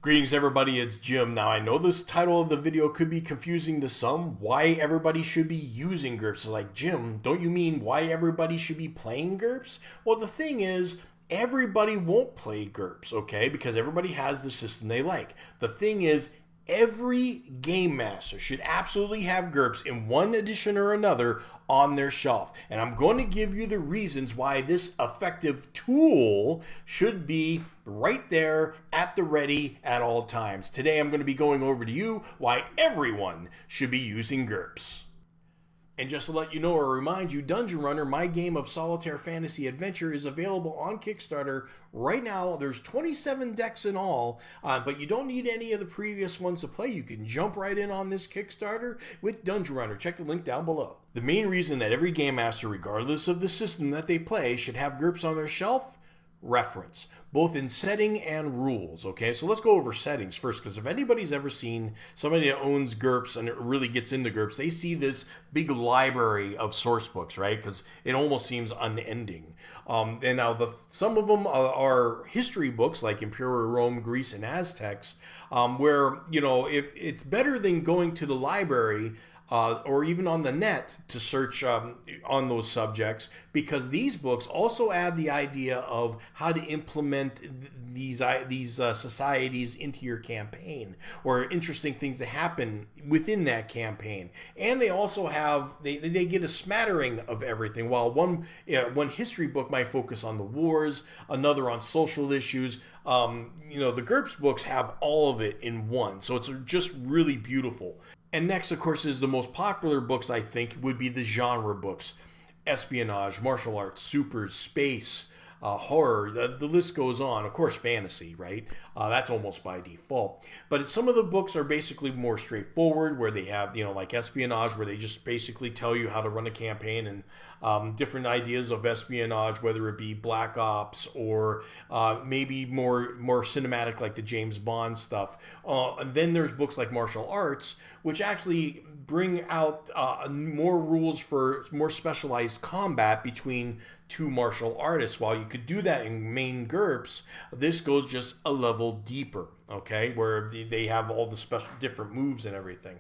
Greetings everybody, it's Jim. Now I know this title of the video could be confusing to some. Why everybody should be using GURPS. It's like, Jim, don't you mean why everybody should be playing GURPS? Well, the thing is, everybody won't play GURPS, okay? Because everybody has the system they like. The thing is, every game master should absolutely have GURPS in one edition or another on their shelf. And I'm going to give you the reasons why this effective tool should be right there at the ready at all times. Today I'm going to be going over to you why everyone should be using GURPS. And just to let you know or remind you, Dungeon Runner, my game of solitaire fantasy adventure, is available on Kickstarter right now. There's 27 decks in all, but you don't need any of the previous ones to play. You can jump right in on this Kickstarter with Dungeon Runner. Check the link down below. The main reason that every game master, regardless of the system that they play, should have GURPS on their shelf: reference, both in setting and rules. Okay, so let's go over settings first, because if anybody's ever seen somebody that owns GURPS and it really gets into GURPS, they see this big library of source books, right? Because it almost seems unending. And now some of them are history books like Imperial Rome, Greece, and Aztecs, where, you know, if it's better than going to the library or even on the net to search on those subjects, because these books also add the idea of how to implement these societies into your campaign, or interesting things that happen within that campaign. And they also have, they get a smattering of everything. While one history book might focus on the wars, another on social issues, you know, the GURPS books have all of it in one. So it's just really beautiful. And next, of course, is the most popular books, I think, would be the genre books: espionage, martial arts, supers, space, horror, the list goes on. Of course, fantasy, right? That's almost by default. But some of the books are basically more straightforward, where they have, you know, like espionage, where they just basically tell you how to run a campaign and different ideas of espionage, whether it be Black Ops or maybe more cinematic, like the James Bond stuff. And then there's books like martial arts, which actually bring out more rules for more specialized combat between two martial artists. While you could do that in main GURPS, this goes just a level deeper, okay, where they have all the special different moves and everything.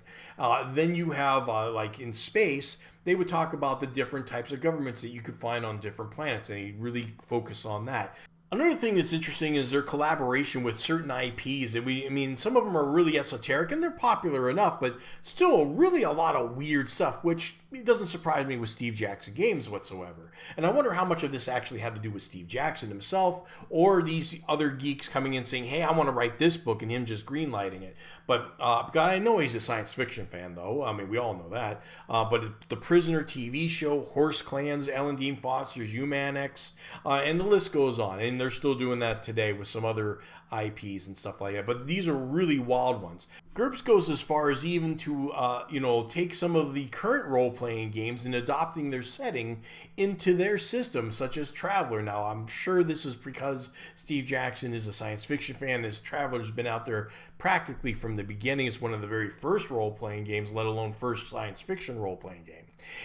Then you have, like in space, they would talk about the different types of governments that you could find on different planets, and they really focus on that. Another thing that's interesting is their collaboration with certain IPs. I mean, some of them are really esoteric and they're popular enough, but still really a lot of weird stuff, which it doesn't surprise me with Steve Jackson Games whatsoever. And I wonder how much of this actually had to do with Steve Jackson himself, or these other geeks coming in saying, hey, I want to write this book, and him just greenlighting it. But God, I know he's a science fiction fan, though. I mean, we all know that. But the Prisoner TV show, Horse Clans, Ellen Dean Foster's Humanix, and the list goes on. And they're still doing that today with some other IPs and stuff like that. But these are really wild ones. GURPS goes as far as even to, you know, take some of the current role-playing games and adopting their setting into their system, such as Traveller. Now, I'm sure this is because Steve Jackson is a science fiction fan. As Traveller's been out there practically from the beginning. It's one of the very first role-playing games, let alone first science fiction role-playing game.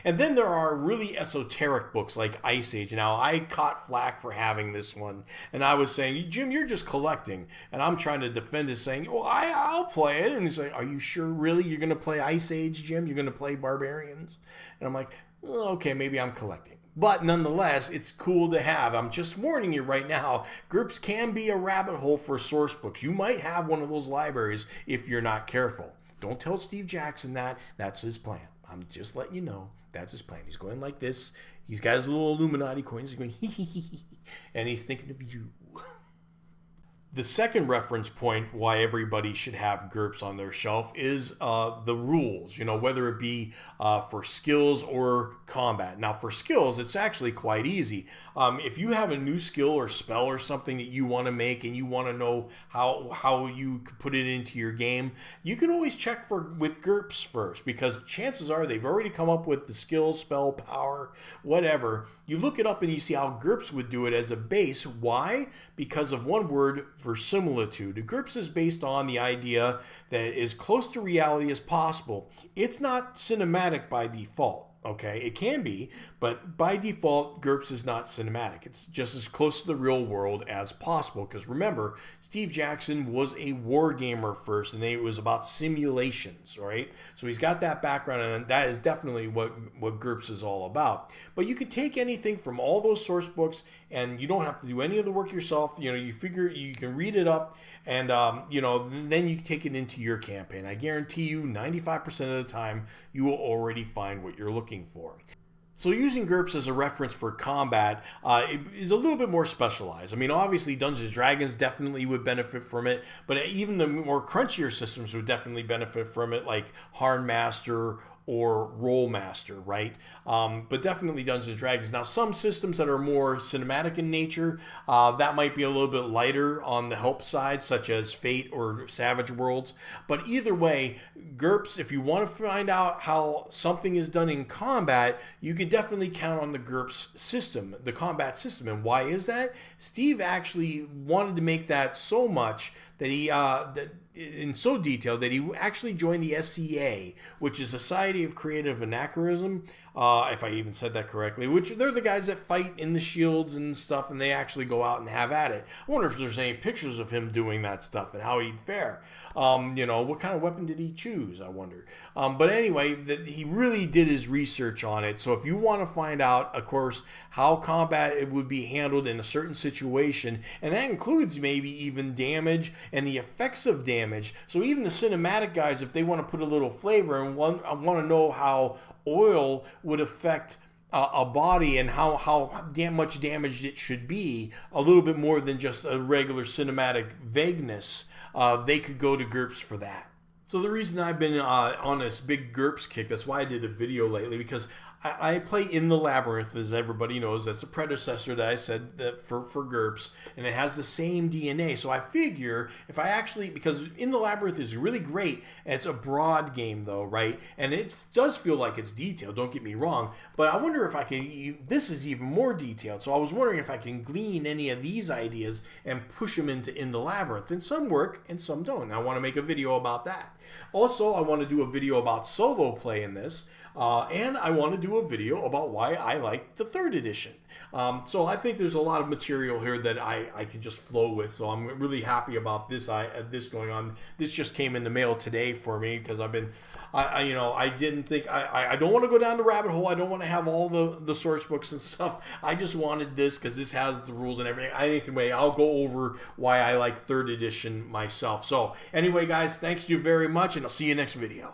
And then there are really esoteric books like Ice Age. Now, I caught flack for having this one, and I was saying, Jim, you're just collecting. And I'm trying to defend it, saying, well, I'll play it. And he's like, are you sure, really? You're going to play Ice Age, Jim? You're going to play Barbarians? And I'm like, well, okay, maybe I'm collecting. But nonetheless, it's cool to have. I'm just warning you right now, GURPS can be a rabbit hole for source books. You might have one of those libraries if you're not careful. Don't tell Steve Jackson that. That's his plan. I'm just letting you know that's his plan. He's going like this. He's got his little Illuminati coins. He's going, hee hee hee, and he's thinking of you. The second reference point why everybody should have GURPS on their shelf is the rules, you know, whether it be for skills or combat. Now, for skills, it's actually quite easy. If you have a new skill or spell or something that you want to make and you want to know how you could put it into your game, you can always check with GURPS first, because chances are they've already come up with the skill, spell, power, whatever. You look it up and you see how GURPS would do it as a base. Why? Because of one word: verisimilitude. GURPS is based on the idea that it is close to reality as possible. It's not cinematic by default. Okay, it can be, but by default, GURPS is not cinematic. It's just as close to the real world as possible. Because remember, Steve Jackson was a war gamer first, and it was about simulations, right? So he's got that background, and that is definitely what GURPS is all about. But you could take anything from all those source books, and you don't have to do any of the work yourself. You know, you figure you can read it up, and you know, then you take it into your campaign. I guarantee you, 95% of the time, you will already find what you're looking for. So using GURPS as a reference for combat is a little bit more specialized. I mean, obviously Dungeons & Dragons definitely would benefit from it, but even the more crunchier systems would definitely benefit from it, like Hardmaster or Rollmaster, right? But definitely Dungeons & Dragons. Now, some systems that are more cinematic in nature, that might be a little bit lighter on the help side, such as Fate or Savage Worlds. But either way, GURPS, if you want to find out how something is done in combat, you could definitely count on the GURPS system, the combat system. And why is that? Steve actually wanted to make that so much that he, in so detailed that he actually joined the SCA, which is Society of Creative Anachronism, if I even said that correctly, which they're the guys that fight in the shields and stuff, and they actually go out and have at it. I wonder if there's any pictures of him doing that stuff and how he'd fare. You know, what kind of weapon did he choose, I wonder. But anyway, he really did his research on it. So if you want to find out, of course, how combat it would be handled in a certain situation, and that includes maybe even damage and the effects of damage. So even the cinematic guys, if they want to put a little flavor and want to know how oil would affect a body and how much damage it should be, a little bit more than just a regular cinematic vagueness, they could go to GURPS for that. So the reason I've been on this big GURPS kick, that's why I did a video lately, because I play In the Labyrinth, as everybody knows. That's a predecessor that I said that for GURPS, and it has the same DNA. So I figure if I actually, because In the Labyrinth is really great, and it's a broad game though, right? And it does feel like it's detailed, don't get me wrong, but I wonder if I can, this is even more detailed. So I was wondering if I can glean any of these ideas and push them into In the Labyrinth. And some work and some don't. And I want to make a video about that. Also, I want to do a video about solo play in this. And I want to do a video about why I like the 3rd edition. So I think there's a lot of material here that I can just flow with. So I'm really happy about this going on. This just came in the mail today for me because I've been, I didn't think, I don't want to go down the rabbit hole. I don't want to have all the source books and stuff. I just wanted this because this has the rules and everything. Anyway, I'll go over why I like 3rd edition myself. So anyway, guys, thank you very much, and I'll see you next video.